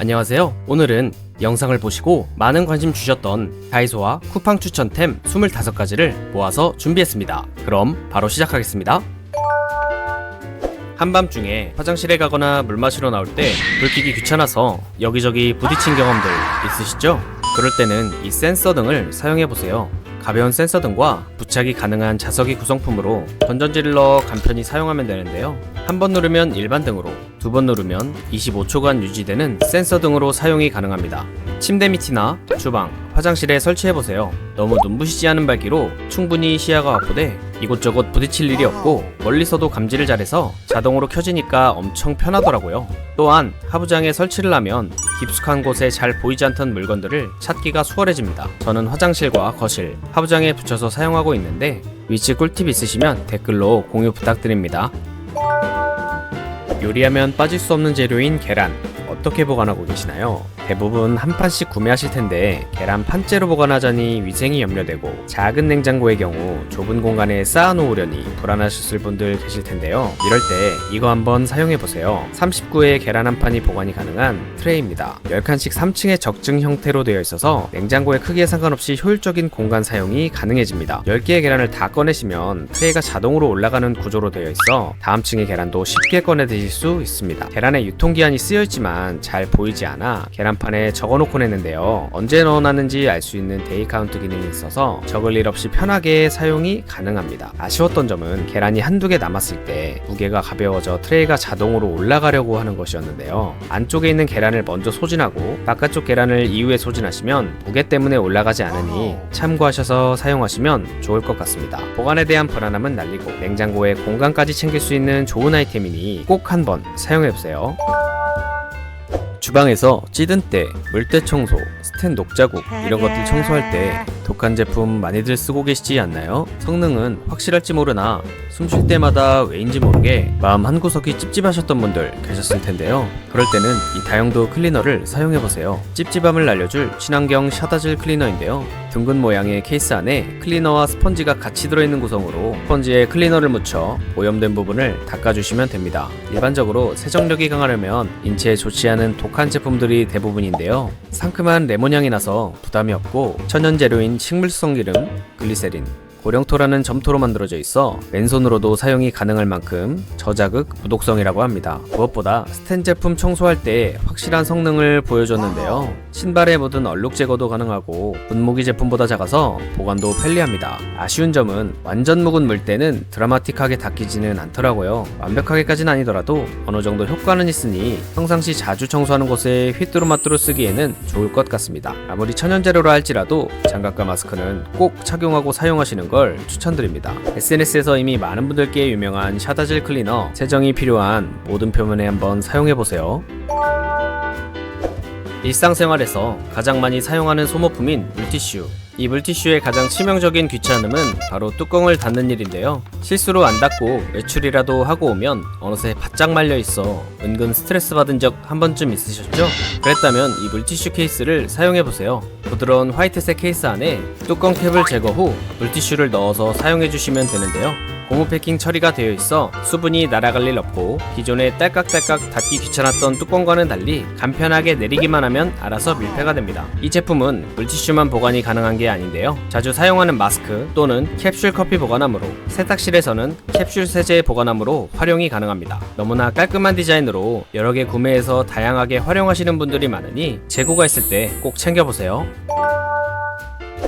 안녕하세요. 오늘은 영상을 보시고 많은 관심 주셨던 다이소와 쿠팡 추천템 25가지를 모아서 준비했습니다. 그럼 바로 시작하겠습니다. 한밤중에 화장실에 가거나 물 마시러 나올 때 불 켜기 귀찮아서 여기저기 부딪힌 경험들 있으시죠? 그럴 때는 이 센서 등을 사용해보세요. 가벼운 센서 등과 부착이 가능한 자석이 구성품으로 건전지를 넣어 간편히 사용하면 되는데요. 한 번 누르면 일반 등으로, 두 번 누르면 25초간 유지되는 센서 등으로 사용이 가능합니다. 침대 밑이나 주방, 화장실에 설치해보세요. 너무 눈부시지 않은 밝기로 충분히 시야가 확보돼 이곳저곳 부딪힐 일이 없고 멀리서도 감지를 잘해서 자동으로 켜지니까 엄청 편하더라고요. 또한 하부장에 설치를 하면 깊숙한 곳에 잘 보이지 않던 물건들을 찾기가 수월해집니다. 저는 화장실과 거실, 하부장에 붙여서 사용하고 있는데 위치 꿀팁 있으시면 댓글로 공유 부탁드립니다. 요리하면 빠질 수 없는 재료인 계란, 어떻게 보관하고 계시나요? 대부분 한 판씩 구매하실 텐데 계란 판째로 보관하자니 위생이 염려되고 작은 냉장고의 경우 좁은 공간에 쌓아놓으려니 불안하셨을 분들 계실 텐데요. 이럴 때 이거 한번 사용해보세요. 39의 계란 한 판이 보관이 가능한 트레이입니다. 10칸씩 3층의 적증 형태로 되어 있어서 냉장고의 크기에 상관없이 효율적인 공간 사용이 가능해집니다. 10개의 계란을 다 꺼내시면 트레이가 자동으로 올라가는 구조로 되어 있어 다음 층의 계란도 쉽게 꺼내 드실 수 있습니다. 계란에 유통기한이 쓰여있지만 잘 보이지 않아 계란판에 적어놓곤 했는데요. 언제 넣어놨는지 알 수 있는 데이 카운트 기능이 있어서 적을 일 없이 편하게 사용이 가능합니다. 아쉬웠던 점은 계란이 한두 개 남았을 때 무게가 가벼워져 트레이가 자동으로 올라가려고 하는 것이었는데요. 안쪽에 있는 계란을 먼저 소진하고 바깥쪽 계란을 이후에 소진하시면 무게 때문에 올라가지 않으니 참고하셔서 사용하시면 좋을 것 같습니다. 보관에 대한 불안함은 날리고 냉장고에 공간까지 챙길 수 있는 좋은 아이템이니 꼭 한번 사용해보세요. 주방에서 찌든 때, 물때 청소, 스텐 녹자국 이런 것들 청소할 때 독한 제품 많이들 쓰고 계시지 않나요? 성능은 확실할지 모르나 숨 쉴 때마다 왜인지 모르게 마음 한구석이 찝찝하셨던 분들 계셨을 텐데요. 그럴 때는 이 다용도 클리너를 사용해보세요. 찝찝함을 날려줄 친환경 샤다질 클리너인데요. 둥근 모양의 케이스 안에 클리너와 스펀지가 같이 들어있는 구성으로 스펀지에 클리너를 묻혀 오염된 부분을 닦아주시면 됩니다. 일반적으로 세정력이 강하려면 인체에 좋지 않은 독한 제품들이 대부분인데요. 상큼한 레몬향이 나서 부담이 없고 천연재료인 식물성 기름, 글리세린, 고령토라는 점토로 만들어져 있어 맨손으로도 사용이 가능할 만큼 저자극, 무독성이라고 합니다. 무엇보다 스텐 제품 청소할 때 확실한 성능을 보여줬는데요. 신발에 묻은 얼룩 제거도 가능하고 분무기 제품보다 작아서 보관도 편리합니다. 아쉬운 점은 완전 묵은 물때는 드라마틱하게 닦이지는 않더라고요. 완벽하게까지는 아니더라도 어느 정도 효과는 있으니 평상시 자주 청소하는 곳에 휘뚜루마뚜루 쓰기에는 좋을 것 같습니다. 아무리 천연재료라 할지라도 장갑과 마스크는 꼭 착용하고 사용하시는 걸 추천드립니다. SNS에서 이미 많은 분들께 유명한 샤다질 클리너, 세정이 필요한 모든 표면에 한번 사용해보세요. 일상생활에서 가장 많이 사용하는 소모품인 물티슈. 이 물티슈의 가장 치명적인 귀찮음은 바로 뚜껑을 닫는 일인데요. 실수로 안 닫고 외출이라도 하고 오면 어느새 바짝 말려 있어 은근 스트레스 받은 적 한 번쯤 있으셨죠? 그랬다면 이 물티슈 케이스를 사용해보세요. 부드러운 화이트색 케이스 안에 뚜껑 캡을 제거 후 물티슈를 넣어서 사용해주시면 되는데요. 고무 패킹 처리가 되어 있어 수분이 날아갈 일 없고 기존에 딸깍딸깍 닫기 귀찮았던 뚜껑과는 달리 간편하게 내리기만 하면 알아서 밀폐가 됩니다. 이 제품은 물티슈만 보관이 가능한 게 아닌데요. 자주 사용하는 마스크 또는 캡슐 커피 보관함으로, 세탁실에서는 캡슐 세제 보관함으로 활용이 가능합니다. 너무나 깔끔한 디자인으로 여러 개 구매해서 다양하게 활용하시는 분들이 많으니 재고가 있을 때 꼭 챙겨보세요.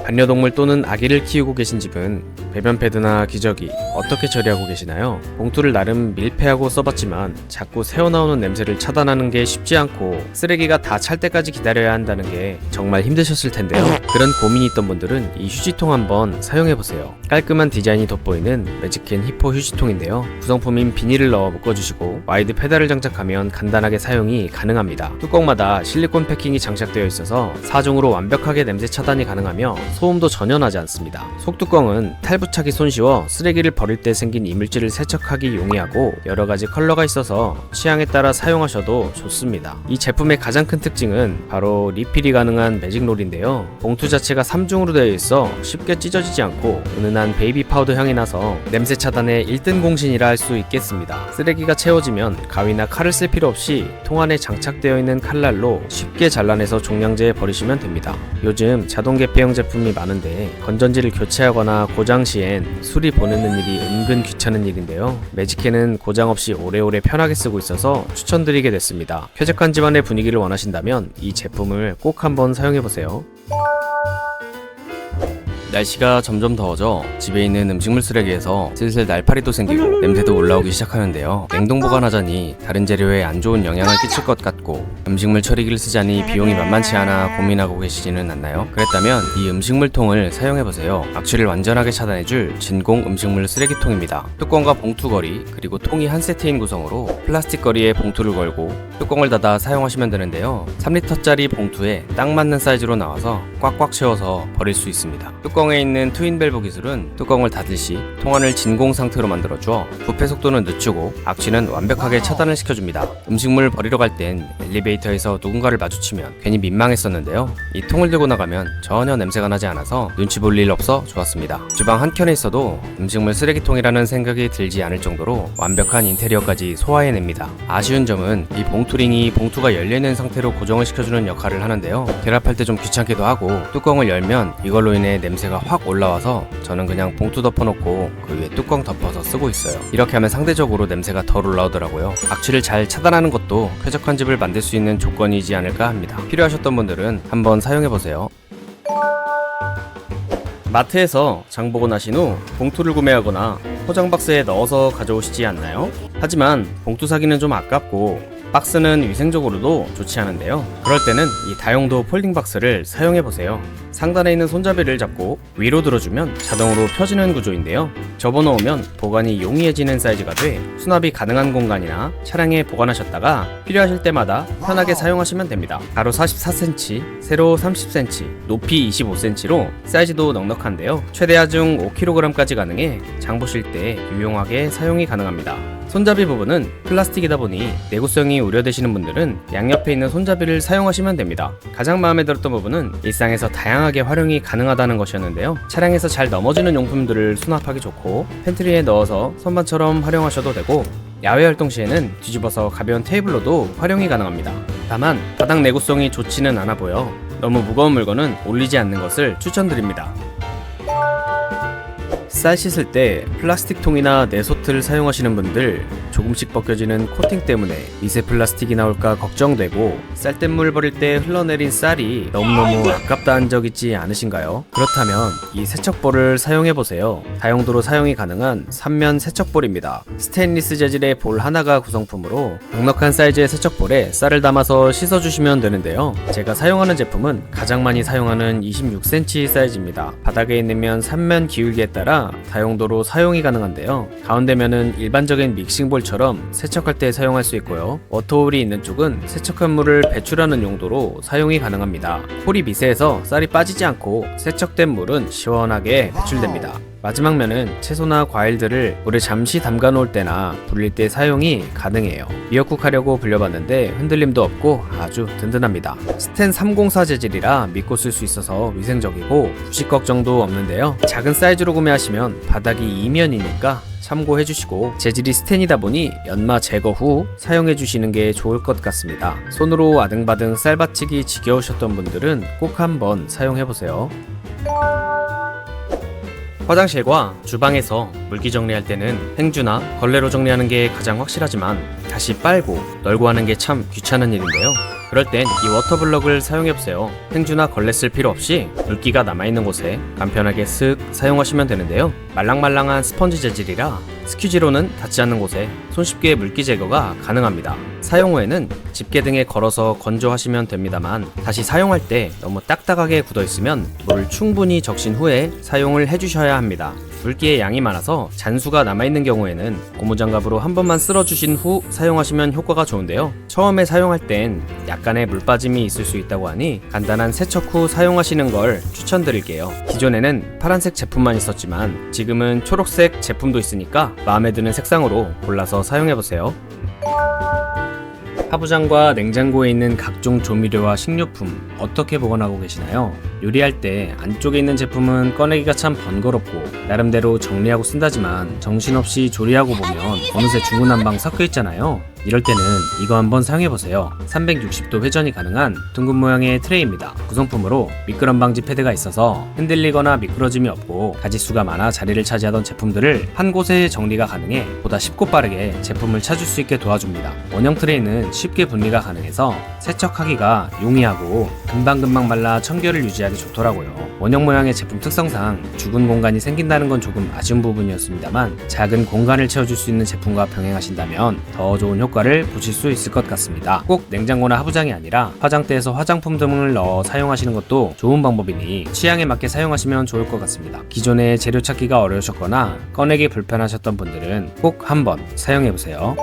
반려동물 또는 아기를 키우고 계신 집은 배변 패드나 기저귀 어떻게 처리하고 계시나요? 봉투를 나름 밀폐하고 써봤지만 자꾸 새어나오는 냄새를 차단하는 게 쉽지 않고 쓰레기가 다 찰 때까지 기다려야 한다는 게 정말 힘드셨을 텐데요. 그런 고민이 있던 분들은 이 휴지통 한번 사용해보세요. 깔끔한 디자인이 돋보이는 매직캔 히포 휴지통인데요. 구성품인 비닐을 넣어 묶어주시고 와이드 페달을 장착하면 간단하게 사용이 가능합니다. 뚜껑마다 실리콘 패킹이 장착되어 있어서 4종으로 완벽하게 냄새 차단이 가능하며 소음도 전혀 나지 않습니다. 속뚜껑은 탈부 승부차기 손쉬워 쓰레기를 버릴 때 생긴 이물질을 세척하기 용이하고 여러가지 컬러가 있어서 취향에 따라 사용하셔도 좋습니다. 이 제품의 가장 큰 특징은 바로 리필이 가능한 매직롤인데요. 봉투 자체가 3중으로 되어 있어 쉽게 찢어지지 않고 은은한 베이비 파우더 향이 나서 냄새 차단의 1등 공신이라 할 수 있겠습니다. 쓰레기가 채워지면 가위나 칼을 쓸 필요 없이 통 안에 장착되어 있는 칼날로 쉽게 잘라내서 종량제에 버리시면 됩니다. 요즘 자동 개폐형 제품이 많은데 건전지를 교체하거나 고장 시엔 수리 보내는 일이 은근 귀찮은 일인데요. 매직캔은 고장 없이 오래오래 편하게 쓰고 있어서 추천드리게 됐습니다. 쾌적한 집안의 분위기를 원하신다면 이 제품을 꼭 한번 사용해보세요. 날씨가 점점 더워져 집에 있는 음식물 쓰레기에서 슬슬 날파리도 생기고 냄새도 올라오기 시작하는데요. 냉동 보관하자니 다른 재료에 안 좋은 영향을 끼칠 것 같고 음식물 처리기를 쓰자니 비용이 만만치 않아 고민하고 계시지는 않나요? 그랬다면 이 음식물통을 사용해보세요. 악취를 완전하게 차단해줄 진공 음식물 쓰레기통입니다. 뚜껑과 봉투 거리 그리고 통이 한 세트인 구성으로 플라스틱 거리에 봉투를 걸고 뚜껑을 닫아 사용하시면 되는데요. 3리터짜리 봉투에 딱 맞는 사이즈로 나와서 꽉꽉 채워서 버릴 수 있습니다. 뚜껑에 있는 트윈 밸브 기술은 뚜껑을 닫을 시 통 안을 진공 상태로 만들어줘 부패 속도는 늦추고 악취는 완벽하게 차단을 시켜줍니다. 음식물 버리러 갈 땐 엘리베이터에서 누군가를 마주치면 괜히 민망했었는데요. 이 통을 들고 나가면 전혀 냄새가 나지 않아서 눈치 볼 일 없어 좋았습니다. 주방 한켠에 있어도 음식물 쓰레기통이라는 생각이 들지 않을 정도로 완벽한 인테리어까지 소화해냅니다. 아쉬운 점은 이 봉투링이 봉투가 열려있는 상태로 고정을 시켜주는 역할을 하는데요. 결합할 때 좀 귀찮기도 하고 뚜껑을 열면 이걸로 인해 냄새가 확 올라와서 저는 그냥 봉투 덮어놓고 그 위에 뚜껑 덮어서 쓰고 있어요. 이렇게 하면 상대적으로 냄새가 덜 올라오더라고요. 악취를 잘 차단하는 것도 쾌적한 집을 만들 수 있는 조건이지 않을까 합니다. 필요하셨던 분들은 한번 사용해보세요. 마트에서 장 보고 나신 후 봉투를 구매하거나 포장 박스에 넣어서 가져오시지 않나요? 하지만 봉투 사기는 좀 아깝고 박스는 위생적으로도 좋지 않은데요. 그럴 때는 이 다용도 폴딩 박스를 사용해보세요. 상단에 있는 손잡이를 잡고 위로 들어주면 자동으로 펴지는 구조인데요. 접어놓으면 보관이 용이해지는 사이즈가 돼 수납이 가능한 공간이나 차량에 보관하셨다가 필요하실 때마다 편하게 사용하시면 됩니다. 가로 44cm, 세로 30cm, 높이 25cm로 사이즈도 넉넉한데요. 최대 하중 5kg까지 가능해 장 보실 때 유용하게 사용이 가능합니다. 손잡이 부분은 플라스틱이다 보니 내구성이 우려되시는 분들은 양옆에 있는 손잡이를 사용하시면 됩니다. 가장 마음에 들었던 부분은 일상에서 다양하게 활용이 가능하다는 것이었는데요. 차량에서 잘 넘어지는 용품들을 수납하기 좋고 팬트리에 넣어서 선반처럼 활용하셔도 되고 야외 활동 시에는 뒤집어서 가벼운 테이블로도 활용이 가능합니다. 다만 바닥 내구성이 좋지는 않아 보여 너무 무거운 물건은 올리지 않는 것을 추천드립니다. 쌀 씻을 때 플라스틱 통이나 내소트를 사용하시는 분들 조금씩 벗겨지는 코팅 때문에 미세 플라스틱이 나올까 걱정되고 쌀뜨물 버릴 때 흘러내린 쌀이 너무너무 아깝다 한 적 있지 않으신가요? 그렇다면 이 세척볼을 사용해보세요. 다용도로 사용이 가능한 3면 세척볼입니다. 스테인리스 재질의 볼 하나가 구성품으로 넉넉한 사이즈의 세척볼에 쌀을 담아서 씻어주시면 되는데요. 제가 사용하는 제품은 가장 많이 사용하는 26cm 사이즈입니다. 바닥에 있는 면 3면 기울기에 따라 다용도로 사용이 가능한데요. 가운데 면은 일반적인 믹싱볼처럼 세척할 때 사용할 수 있고요. 워터홀이 있는 쪽은 세척한 물을 배출하는 용도로 사용이 가능합니다. 홀이 미세해서 쌀이 빠지지 않고 세척된 물은 시원하게 배출됩니다. 마지막 면은 채소나 과일들을 물에 잠시 담가 놓을 때나 불릴 때 사용이 가능해요. 미역국 하려고 불려봤는데 흔들림도 없고 아주 든든합니다. 스텐 304 재질이라 믿고 쓸 수 있어서 위생적이고 부식 걱정도 없는데요. 작은 사이즈로 구매하시면 바닥이 이면이니까 참고해주시고 재질이 스텐이다 보니 연마 제거 후 사용해주시는 게 좋을 것 같습니다. 손으로 아등바등 쌀 받치기 지겨우셨던 분들은 꼭 한번 사용해보세요. 화장실과 주방에서 물기 정리할 때는 행주나 걸레로 정리하는 게 가장 확실하지만 다시 빨고 널고 하는 게 참 귀찮은 일인데요. 그럴 땐 이 워터블럭을 사용해보세요. 행주나 걸레 쓸 필요 없이 물기가 남아있는 곳에 간편하게 쓱 사용하시면 되는데요. 말랑말랑한 스펀지 재질이라 스퀴지로는 닿지 않는 곳에 손쉽게 물기 제거가 가능합니다. 사용 후에는 집게 등에 걸어서 건조하시면 됩니다만 다시 사용할 때 너무 딱딱하게 굳어있으면 물을 충분히 적신 후에 사용을 해주셔야 합니다. 물기의 양이 많아서 잔수가 남아있는 경우에는 고무장갑으로 한 번만 쓸어주신 후 사용하시면 효과가 좋은데요. 처음에 사용할 땐 약간의 물 빠짐이 있을 수 있다고 하니 간단한 세척 후 사용하시는 걸 추천드릴게요. 기존에는 파란색 제품만 있었지만 지금은 초록색 제품도 있으니까 마음에 드는 색상으로 골라서 사용해보세요. 하부장과 냉장고에 있는 각종 조미료와 식료품 어떻게 보관하고 계시나요? 요리할 때 안쪽에 있는 제품은 꺼내기가 참 번거롭고 나름대로 정리하고 쓴다지만 정신없이 조리하고 보면 어느새 중구난방 섞여 있잖아요. 이럴 때는 이거 한번 사용해보세요. 360도 회전이 가능한 둥근 모양의 트레이입니다. 구성품으로 미끄럼 방지 패드가 있어서 흔들리거나 미끄러짐이 없고 가짓수가 많아 자리를 차지하던 제품들을 한 곳에 정리가 가능해 보다 쉽고 빠르게 제품을 찾을 수 있게 도와줍니다. 원형 트레이는 쉽게 분리가 가능해서 세척하기가 용이하고 금방금방 말라 청결을 유지하기 좋더라고요. 원형 모양의 제품 특성상 죽은 공간이 생긴다는 건 조금 아쉬운 부분이었습니다만 작은 공간을 채워줄 수 있는 제품과 병행하신다면 더 좋은 효과를 보실 수 있을 것 같습니다. 꼭 냉장고나 하부장이 아니라 화장대에서 화장품 등을 넣어 사용하시는 것도 좋은 방법이니 취향에 맞게 사용하시면 좋을 것 같습니다. 기존에 재료 찾기가 어려우셨거나 꺼내기 불편하셨던 분들은 꼭 한번 사용해보세요.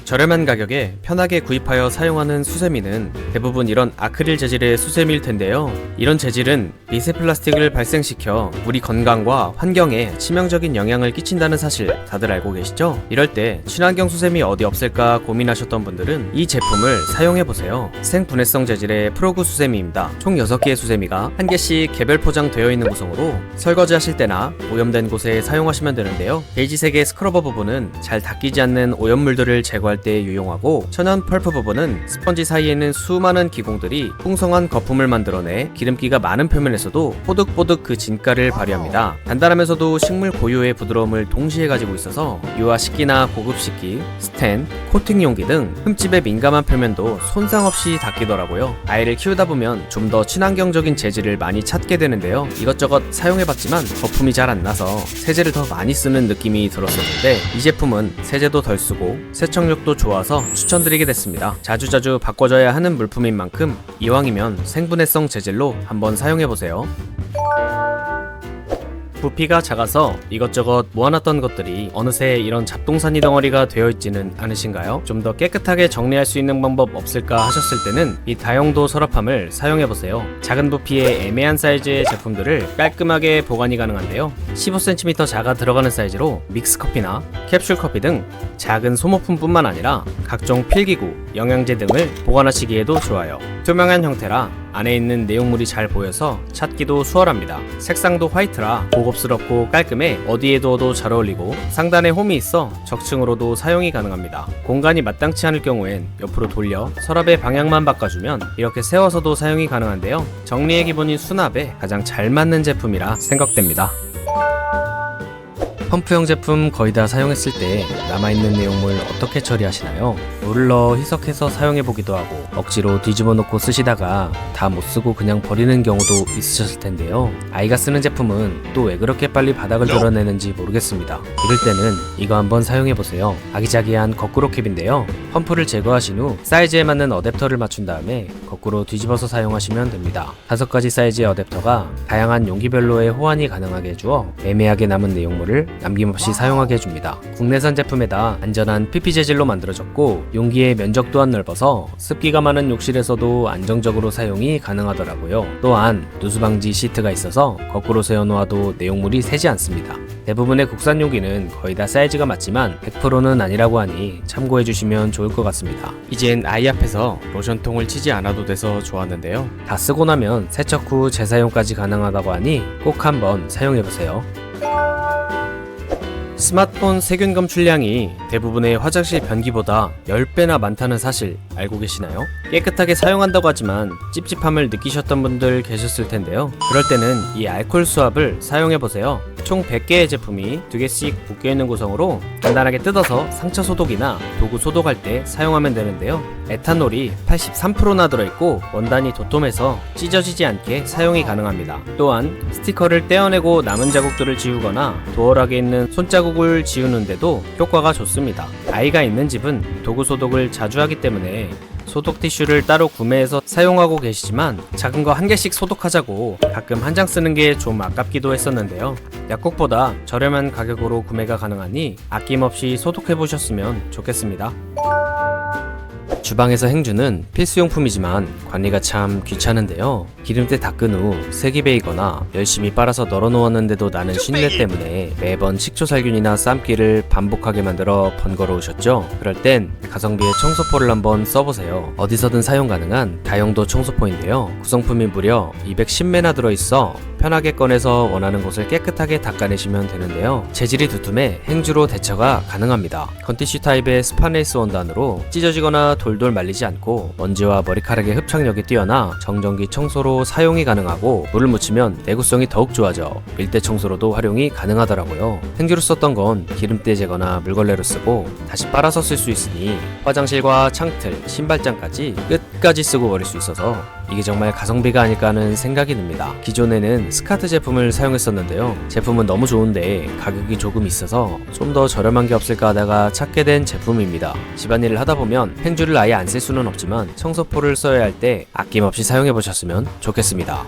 저렴한 가격에 편하게 구입하여 사용하는 수세미는 대부분 이런 아크릴 재질의 수세미일 텐데요. 이런 재질은 미세 플라스틱을 발생시켜 우리 건강과 환경에 치명적인 영향을 끼친다는 사실 다들 알고 계시죠? 이럴 때 친환경 수세미 어디 없을까 고민하셨던 분들은 이 제품을 사용해보세요. 생분해성 재질의 프로그 수세미입니다. 총 6개의 수세미가 한 개씩 개별 포장되어 있는 구성으로 설거지 하실 때나 오염된 곳에 사용하시면 되는데요. 베이지색의 스크러버 부분은 잘 닦이지 않는 오염물들을 제거할 때 유용하고 천연 펄프 부분은 스펀지 사이에는 수많은 기공들이 풍성한 거품을 만들어내 기름기가 많은 표면에서도 뽀득뽀득 그 진가를 발휘합니다. 단단하면서도 식물 고유의 부드러움을 동시에 가지고 있어서 유화 식기나 고급 식기, 스텐, 코팅 용기 등 흠집에 민감한 표면도 손상 없이 닦이더라고요. 아이를 키우다 보면 좀 더 친환경적인 재질을 많이 찾게 되는데요. 이것저것 사용해봤지만 거품이 잘 안 나서 세제를 더 많이 쓰는 느낌이 들었었는데 이 제품은 세제도 덜 쓰고 세척력도 좋아서 추천드리게 됐습니다. 자주자주 바꿔줘야 하는 물품인 만큼 이왕이면 생분해성 재질로 한번 사용해보세요. 부피가 작아서 이것저것 모아놨던 것들이 어느새 이런 잡동사니 덩어리가 되어있지는 않으신가요? 좀 더 깨끗하게 정리할 수 있는 방법 없을까 하셨을 때는 이 다용도 서랍함을 사용해보세요. 작은 부피의 애매한 사이즈의 제품들을 깔끔하게 보관이 가능한데요. 15cm 자가 들어가는 사이즈로 믹스커피나 캡슐커피 등 작은 소모품뿐만 아니라 각종 필기구, 영양제 등을 보관하시기에도 좋아요. 투명한 형태라 안에 있는 내용물이 잘 보여서 찾기도 수월합니다. 색상도 화이트라 고급스럽고 깔끔해 어디에 두어도 잘 어울리고 상단에 홈이 있어 적층으로도 사용이 가능합니다. 공간이 마땅치 않을 경우엔 옆으로 돌려 서랍의 방향만 바꿔주면 이렇게 세워서도 사용이 가능한데요. 정리의 기본인 수납에 가장 잘 맞는 제품이라 생각됩니다. 펌프형 제품 거의 다 사용했을 때 남아있는 내용물 어떻게 처리하시나요? 물을 넣어 희석해서 사용해보기도 하고 억지로 뒤집어 놓고 쓰시다가 다 못쓰고 그냥 버리는 경우도 있으셨을 텐데요. 아이가 쓰는 제품은 또 왜 그렇게 빨리 바닥을 드러내는지 모르겠습니다. 이럴 때는 이거 한번 사용해보세요. 아기자기한 거꾸로 캡인데요. 펌프를 제거하신 후 사이즈에 맞는 어댑터를 맞춘 다음에 거꾸로 뒤집어서 사용하시면 됩니다. 5가지 사이즈의 어댑터가 다양한 용기별로의 호환이 가능하게 해주어 애매하게 남은 내용물을 남김없이 사용하게 해줍니다. 국내산 제품에다 안전한 PP 재질로 만들어졌고 용기의 면적 또한 넓어서 습기가 많은 욕실에서도 안정적으로 사용이 가능하더라고요. 또한 누수 방지 시트가 있어서 거꾸로 세워놓아도 내용물이 새지 않습니다. 대부분의 국산 용기는 거의 다 사이즈가 맞지만 100%는 아니라고 하니 참고해주시면 좋을 것 같습니다. 이젠 아이 앞에서 로션통을 치지 않아도 돼서 좋았는데요. 다 쓰고 나면 세척 후 재사용까지 가능하다고 하니 꼭 한번 사용해보세요. 스마트폰 세균 검출량이 대부분의 화장실 변기보다 10배나 많다는 사실 알고 계시나요? 깨끗하게 사용한다고 하지만 찝찝함을 느끼셨던 분들 계셨을 텐데요. 그럴 때는 이 알코올 수압을 사용해보세요. 총 100개의 제품이 2개씩 묶여있는 구성으로 간단하게 뜯어서 상처 소독이나 도구 소독할 때 사용하면 되는데요. 에탄올이 83%나 들어있고 원단이 도톰해서 찢어지지 않게 사용이 가능합니다. 또한 스티커를 떼어내고 남은 자국들을 지우거나 도어락에 있는 손자국을 지우는데도 효과가 좋습니다. 아이가 있는 집은 도구 소독을 자주 하기 때문에 소독 티슈를 따로 구매해서 사용하고 계시지만 작은 거 한 개씩 소독하자고 가끔 한 장 쓰는 게 좀 아깝기도 했었는데요. 약국보다 저렴한 가격으로 구매가 가능하니 아낌없이 소독해 보셨으면 좋겠습니다. 주방에서 행주는 필수용품이지만 관리가 참 귀찮은데요. 기름때 닦은 후 색이 배이거나 열심히 빨아서 널어놓았는데도 나는 쉰내 때문에 매번 식초살균이나 쌈기를 반복하게 만들어 번거로우셨죠? 그럴 땐 가성비의 청소포를 한번 써보세요. 어디서든 사용 가능한 다용도 청소포인데요. 구성품이 무려 210매나 들어있어 편하게 꺼내서 원하는 곳을 깨끗하게 닦아내시면 되는데요. 재질이 두툼해 행주로 대처가 가능합니다. 건티슈 타입의 스판레이스 원단으로 찢어지거나 돌돌 말리지 않고 먼지와 머리카락의 흡착력이 뛰어나 정전기 청소로 사용이 가능하고 물을 묻히면 내구성이 더욱 좋아져 밀대 청소로도 활용이 가능하더라고요. 행주로 썼던 건 기름때 제거나 물걸레로 쓰고 다시 빨아서 쓸 수 있으니 화장실과 창틀, 신발장까지 끝까지 쓰고 버릴 수 있어서 이게 정말 가성비가 아닐까 하는 생각이 듭니다. 기존에는 스카트 제품을 사용했었는데요. 제품은 너무 좋은데 가격이 조금 있어서 좀 더 저렴한 게 없을까 하다가 찾게 된 제품입니다. 집안일을 하다 보면 행주를 아예 안 쓸 수는 없지만 청소포를 써야 할 때 아낌없이 사용해 보셨으면 좋겠습니다.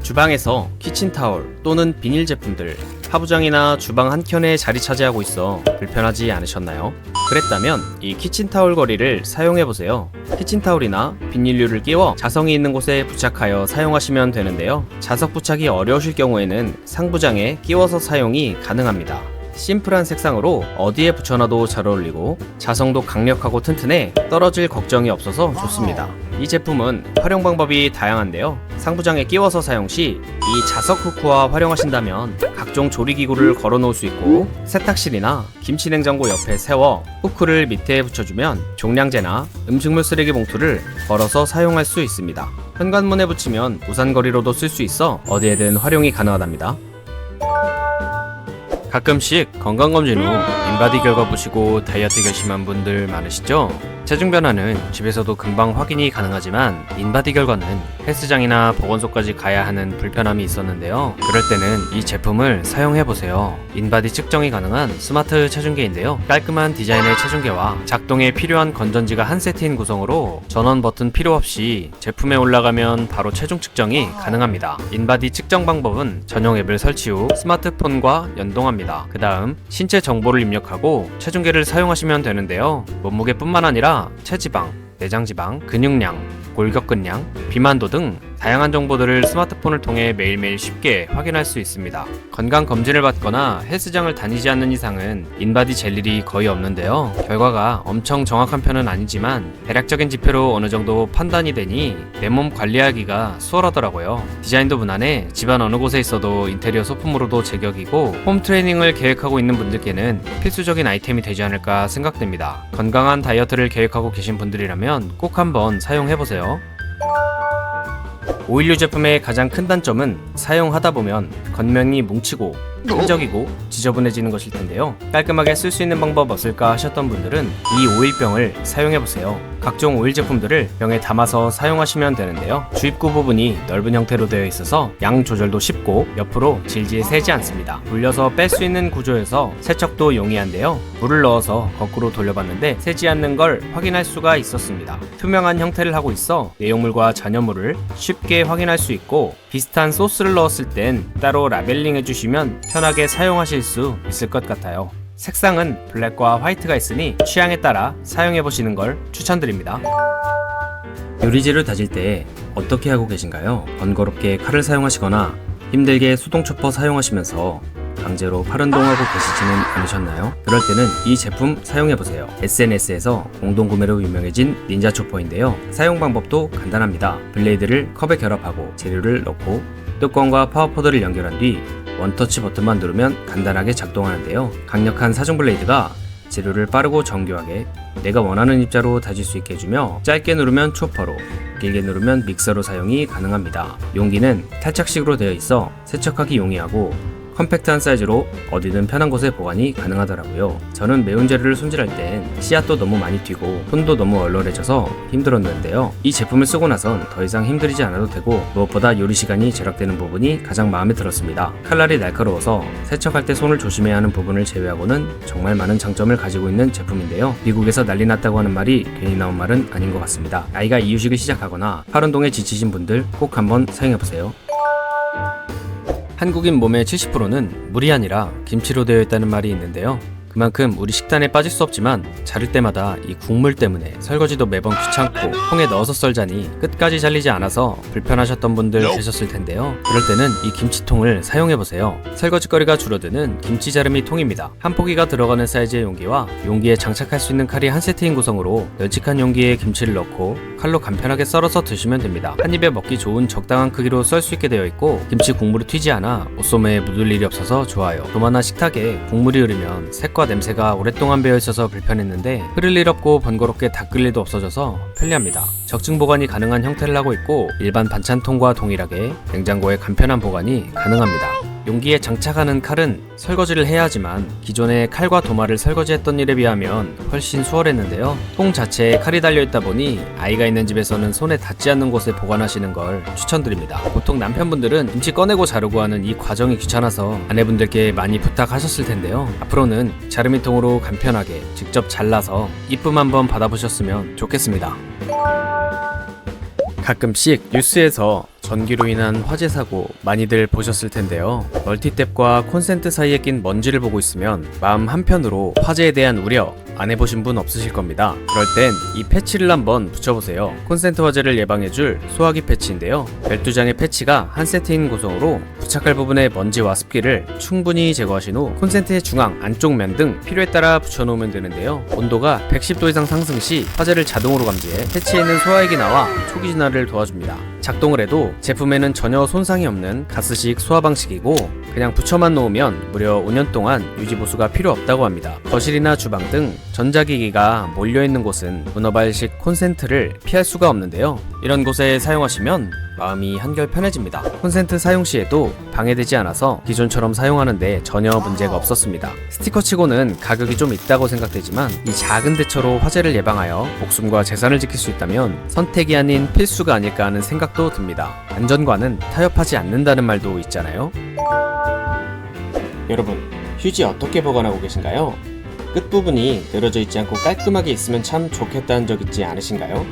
주방에서 키친타올 또는 비닐 제품들 하부장이나 주방 한켠에 자리 차지하고 있어 불편하지 않으셨나요? 그랬다면 이 키친타올 거리를 사용해보세요. 키친타올이나 비닐류를 끼워 자성이 있는 곳에 부착하여 사용하시면 되는데요. 자석 부착이 어려우실 경우에는 상부장에 끼워서 사용이 가능합니다. 심플한 색상으로 어디에 붙여놔도 잘 어울리고 자성도 강력하고 튼튼해 떨어질 걱정이 없어서 좋습니다. 이 제품은 활용 방법이 다양한데요. 상부장에 끼워서 사용 시 이 자석 후크와 활용하신다면 각종 조리기구를 걸어 놓을 수 있고 세탁실이나 김치냉장고 옆에 세워 후크를 밑에 붙여주면 종량제나 음식물 쓰레기 봉투를 걸어서 사용할 수 있습니다. 현관문에 붙이면 우산거리로도 쓸 수 있어 어디에든 활용이 가능하답니다. 가끔씩 건강검진 후 인바디 결과 보시고 다이어트 결심한 분들 많으시죠? 체중 변화는 집에서도 금방 확인이 가능하지만 인바디 결과는 헬스장이나 보건소까지 가야 하는 불편함이 있었는데요. 그럴 때는 이 제품을 사용해보세요. 인바디 측정이 가능한 스마트 체중계인데요. 깔끔한 디자인의 체중계와 작동에 필요한 건전지가 한 세트인 구성으로 전원 버튼 필요 없이 제품에 올라가면 바로 체중 측정이 가능합니다. 인바디 측정 방법은 전용 앱을 설치 후 스마트폰과 연동합니다. 그 다음 신체 정보를 입력하고 체중계를 사용하시면 되는데요. 몸무게뿐만 아니라 체지방, 내장지방, 근육량, 골격근량, 비만도 등 다양한 정보들을 스마트폰을 통해 매일매일 쉽게 확인할 수 있습니다. 건강검진을 받거나 헬스장을 다니지 않는 이상은 인바디 잴 일이 거의 없는데요. 결과가 엄청 정확한 편은 아니지만 대략적인 지표로 어느 정도 판단이 되니 내 몸 관리하기가 수월하더라고요. 디자인도 무난해 집안 어느 곳에 있어도 인테리어 소품으로도 제격이고 홈 트레이닝을 계획하고 있는 분들께는 필수적인 아이템이 되지 않을까 생각됩니다. 건강한 다이어트를 계획하고 계신 분들이라면 꼭 한번 사용해보세요. 오일류 제품의 가장 큰 단점은 사용하다 보면 겉면이 뭉치고 끈적이고 지저분해지는 것일 텐데요. 깔끔하게 쓸 수 있는 방법 없을까 하셨던 분들은 이 오일병을 사용해보세요. 각종 오일 제품들을 병에 담아서 사용하시면 되는데요. 주입구 부분이 넓은 형태로 되어 있어서 양 조절도 쉽고 옆으로 질질 새지 않습니다. 돌려서 뺄 수 있는 구조여서 세척도 용이한데요. 물을 넣어서 거꾸로 돌려봤는데 새지 않는 걸 확인할 수가 있었습니다. 투명한 형태를 하고 있어 내용물과 잔여물을 쉽게 확인할 수 있고 비슷한 소스를 넣었을 땐 따로 라벨링 해주시면 편하게 사용하실 수 있을 것 같아요. 색상은 블랙과 화이트가 있으니 취향에 따라 사용해보시는 걸 추천드립니다. 요리재를 다질 때 어떻게 하고 계신가요? 번거롭게 칼을 사용하시거나 힘들게 소동초퍼 사용하시면서 강제로 팔 운동하고 계시지는 않으셨나요? 그럴 때는 이 제품 사용해보세요. SNS에서 공동구매로 유명해진 닌자 초퍼인데요. 사용 방법도 간단합니다. 블레이드를 컵에 결합하고 재료를 넣고 뚜껑과 파워포드를 연결한 뒤 원터치 버튼만 누르면 간단하게 작동하는데요. 강력한 사중 블레이드가 재료를 빠르고 정교하게 내가 원하는 입자로 다질 수 있게 해주며 짧게 누르면 초퍼로, 길게 누르면 믹서로 사용이 가능합니다. 용기는 탈착식으로 되어 있어 세척하기 용이하고 컴팩트한 사이즈로 어디든 편한 곳에 보관이 가능하더라고요. 저는 매운 재료를 손질할 땐 씨앗도 너무 많이 튀고 손도 너무 얼얼해져서 힘들었는데요. 이 제품을 쓰고 나선 더 이상 힘들이지 않아도 되고 무엇보다 요리 시간이 절약되는 부분이 가장 마음에 들었습니다. 칼날이 날카로워서 세척할 때 손을 조심해야 하는 부분을 제외하고는 정말 많은 장점을 가지고 있는 제품인데요. 미국에서 난리 났다고 하는 말이 괜히 나온 말은 아닌 것 같습니다. 아이가 이유식을 시작하거나 팔운동에 지치신 분들 꼭 한번 사용해보세요. 한국인 몸의 70%는 물이 아니라 김치로 되어 있다는 말이 있는데요. 그만큼 우리 식단에 빠질 수 없지만 자를 때마다 이 국물 때문에 설거지도 매번 귀찮고 통에 넣어서 썰자니 끝까지 잘리지 않아서 불편하셨던 분들 계셨을 텐데요. 그럴 때는 이 김치통을 사용해보세요. 설거지거리가 줄어드는 김치 자르미 통입니다. 한 포기가 들어가는 사이즈의 용기와 용기에 장착할 수 있는 칼이 한 세트인 구성으로 널찍한 용기에 김치를 넣고 칼로 간편하게 썰어서 드시면 됩니다. 한 입에 먹기 좋은 적당한 크기로 썰 수 있게 되어 있고 김치 국물이 튀지 않아 옷소매에 묻을 일이 없어서 좋아요. 도마나 식탁에 국물이 흐르면 색과 냄새가 오랫동안 배어있어서 불편했는데 흐를 일 없고 번거롭게 닦을 일도 없어져서 편리합니다. 적증 보관이 가능한 형태를 하고 있고 일반 반찬통과 동일하게 냉장고에 간편한 보관이 가능합니다. 용기에 장착하는 칼은 설거지를 해야 하지만 기존의 칼과 도마를 설거지했던 일에 비하면 훨씬 수월했는데요. 통 자체에 칼이 달려있다 보니 아이가 있는 집에서는 손에 닿지 않는 곳에 보관하시는 걸 추천드립니다. 보통 남편분들은 김치 꺼내고 자르고 하는 이 과정이 귀찮아서 아내분들께 많이 부탁하셨을 텐데요. 앞으로는 자르미통으로 간편하게 직접 잘라서 이쁨 한번 받아보셨으면 좋겠습니다. 가끔씩 뉴스에서 전기로 인한 화재 사고 많이들 보셨을 텐데요. 멀티탭과 콘센트 사이에 낀 먼지를 보고 있으면 마음 한편으로 화재에 대한 우려 안 해보신 분 없으실 겁니다. 그럴 땐 이 패치를 한번 붙여보세요. 콘센트 화재를 예방해줄 소화기 패치인데요. 12장의 패치가 한 세트인 구성으로 부착할 부분의 먼지와 습기를 충분히 제거하신 후 콘센트의 중앙, 안쪽 면 등 필요에 따라 붙여놓으면 되는데요. 온도가 110도 이상 상승 시 화재를 자동으로 감지해 패치에 있는 소화액이 나와 초기 진화를 도와줍니다. 작동을 해도 제품에는 전혀 손상이 없는 가스식 소화 방식이고 그냥 붙여만 놓으면 무려 5년 동안 유지 보수가 필요 없다고 합니다. 거실이나 주방 등 전자기기가 몰려있는 곳은 문어발식 콘센트를 피할 수가 없는데요. 이런 곳에 사용하시면 마음이 한결 편해집니다. 콘센트 사용 시에도 방해되지 않아서 기존처럼 사용하는데 전혀 문제가 없었습니다. 스티커치고는 가격이 좀 있다고 생각되지만 이 작은 대처로 화재를 예방하여 목숨과 재산을 지킬 수 있다면 선택이 아닌 필수가 아닐까 하는 생각도 듭니다. 안전과는 타협하지 않는다는 말도 있잖아요. 여러분, 휴지 어떻게 보관하고 계신가요? 끝부분이 늘어져 있지 않고 깔끔하게 있으면 참 좋겠다는 적 있지 않으신가요?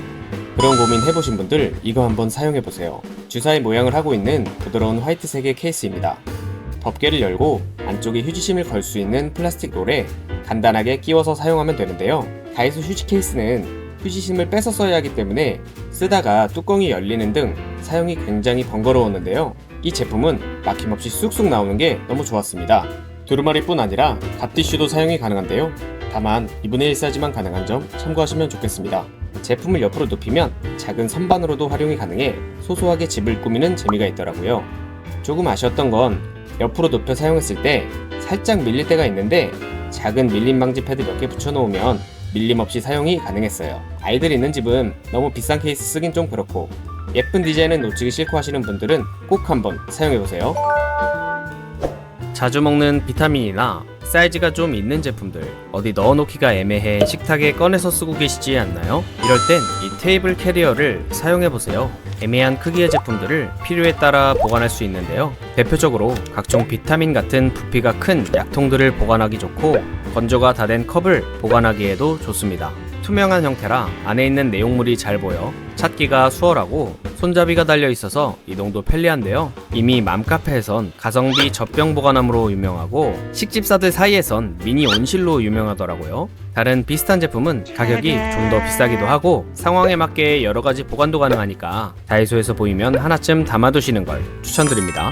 그런 고민 해보신 분들 이거 한번 사용해보세요. 주사위 모양을 하고 있는 부드러운 화이트색의 케이스입니다. 덮개를 열고 안쪽에 휴지심을 걸 수 있는 플라스틱 롤에 간단하게 끼워서 사용하면 되는데요. 다이소 휴지 케이스는 휴지심을 빼서 써야 하기 때문에 쓰다가 뚜껑이 열리는 등 사용이 굉장히 번거로웠는데요. 이 제품은 막힘없이 쑥쑥 나오는 게 너무 좋았습니다. 두루마리뿐 아니라 갓티슈도 사용이 가능한데요. 다만 2분의 1 사이즈만 가능한 점 참고하시면 좋겠습니다. 제품을 옆으로 눕히면 작은 선반으로도 활용이 가능해 소소하게 집을 꾸미는 재미가 있더라고요. 조금 아쉬웠던 건 옆으로 눕혀 사용했을 때 살짝 밀릴 때가 있는데 작은 밀림 방지 패드 몇 개 붙여놓으면 밀림 없이 사용이 가능했어요. 아이들 있는 집은 너무 비싼 케이스 쓰긴 좀 그렇고 예쁜 디자인은 놓치기 싫고 하시는 분들은 꼭 한번 사용해보세요. 자주 먹는 비타민이나 사이즈가 좀 있는 제품들 어디 넣어놓기가 애매해 식탁에 꺼내서 쓰고 계시지 않나요? 이럴 땐 이 테이블 캐리어를 사용해보세요. 애매한 크기의 제품들을 필요에 따라 보관할 수 있는데요. 대표적으로 각종 비타민 같은 부피가 큰 약통들을 보관하기 좋고 건조가 다 된 컵을 보관하기에도 좋습니다. 투명한 형태라 안에 있는 내용물이 잘 보여 찾기가 수월하고 손잡이가 달려있어서 이동도 편리한데요. 이미 맘카페에선 가성비 젖병 보관함으로 유명하고 식집사들 사이에선 미니 온실로 유명하더라고요. 다른 비슷한 제품은 가격이 좀 더 비싸기도 하고 상황에 맞게 여러가지 보관도 가능하니까 다이소에서 보이면 하나쯤 담아두시는 걸 추천드립니다.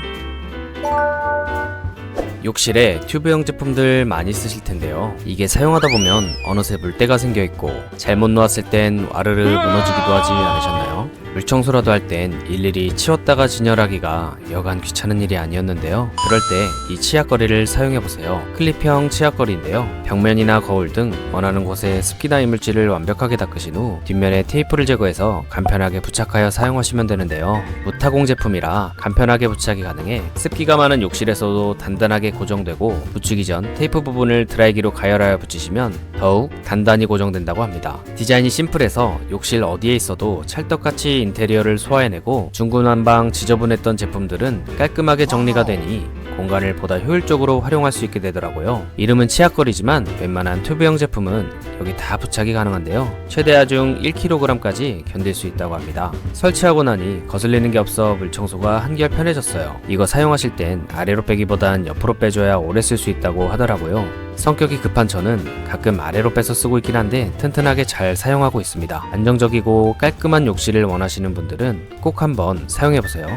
욕실에 튜브형 제품들 많이 쓰실 텐데요. 이게 사용하다 보면 어느새 물때가 생겨 있고 잘못 놓았을 땐 와르르 무너지기도 하지 않으셨나요? 물청소라도 할 땐 일일이 치웠다가 진열하기가 여간 귀찮은 일이 아니었는데요. 그럴 때 이 치약거리를 사용해보세요. 클립형 치약거리인데요. 벽면이나 거울 등 원하는 곳에 습기나 이물질을 완벽하게 닦으신 후 뒷면에 테이프를 제거해서 간편하게 부착하여 사용하시면 되는데요. 무타공 제품이라 간편하게 부착이 가능해 습기가 많은 욕실에서도 단단하게 고정되고 붙이기 전 테이프 부분을 드라이기로 가열하여 붙이시면 더욱 단단히 고정된다고 합니다. 디자인이 심플해서 욕실 어디에 있어도 찰떡같이 인테리어를 소화해내고 중구난방 지저분했던 제품들은 깔끔하게 정리가 되니 공간을 보다 효율적으로 활용할 수 있게 되더라고요. 이름은 치약거리지만 웬만한 튜브형 제품은 여기 다 부착이 가능한데요. 최대 하중 1kg까지 견딜 수 있다고 합니다. 설치하고 나니 거슬리는 게 없어 물청소가 한결 편해졌어요. 이거 사용하실 땐 아래로 빼기보단 옆으로 빼줘야 오래 쓸 수 있다고 하더라고요. 성격이 급한 저는 가끔 아래로 빼서 쓰고 있긴 한데 튼튼하게 잘 사용하고 있습니다. 안정적이고 깔끔한 욕실을 원하시는 분들은 꼭 한번 사용해보세요.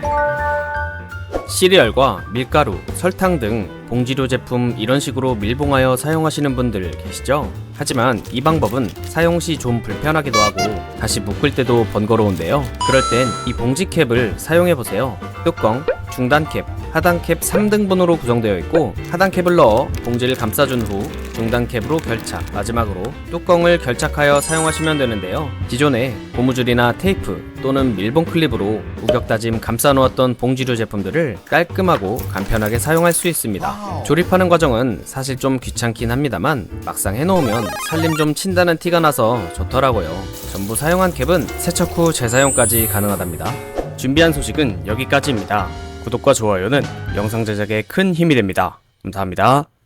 시리얼과 밀가루, 설탕 등 봉지류 제품 이런 식으로 밀봉하여 사용하시는 분들 계시죠? 하지만 이 방법은 사용 시 좀 불편하기도 하고 다시 묶을 때도 번거로운데요. 그럴 땐 이 봉지 캡을 사용해보세요. 뚜껑, 중단 캡, 하단 캡 3등분으로 구성되어 있고 하단 캡을 넣어 봉지를 감싸준 후 중단 캡으로 결착, 마지막으로 뚜껑을 결착하여 사용하시면 되는데요. 기존에 고무줄이나 테이프 또는 밀봉 클립으로 우격다짐 감싸 놓았던 봉지류 제품들을 깔끔하고 간편하게 사용할 수 있습니다. 조립하는 과정은 사실 좀 귀찮긴 합니다만 막상 해놓으면 살림 좀 친다는 티가 나서 좋더라고요. 전부 사용한 캡은 세척 후 재사용까지 가능하답니다. 준비한 소식은 여기까지입니다. 구독과 좋아요는 영상 제작에 큰 힘이 됩니다. 감사합니다.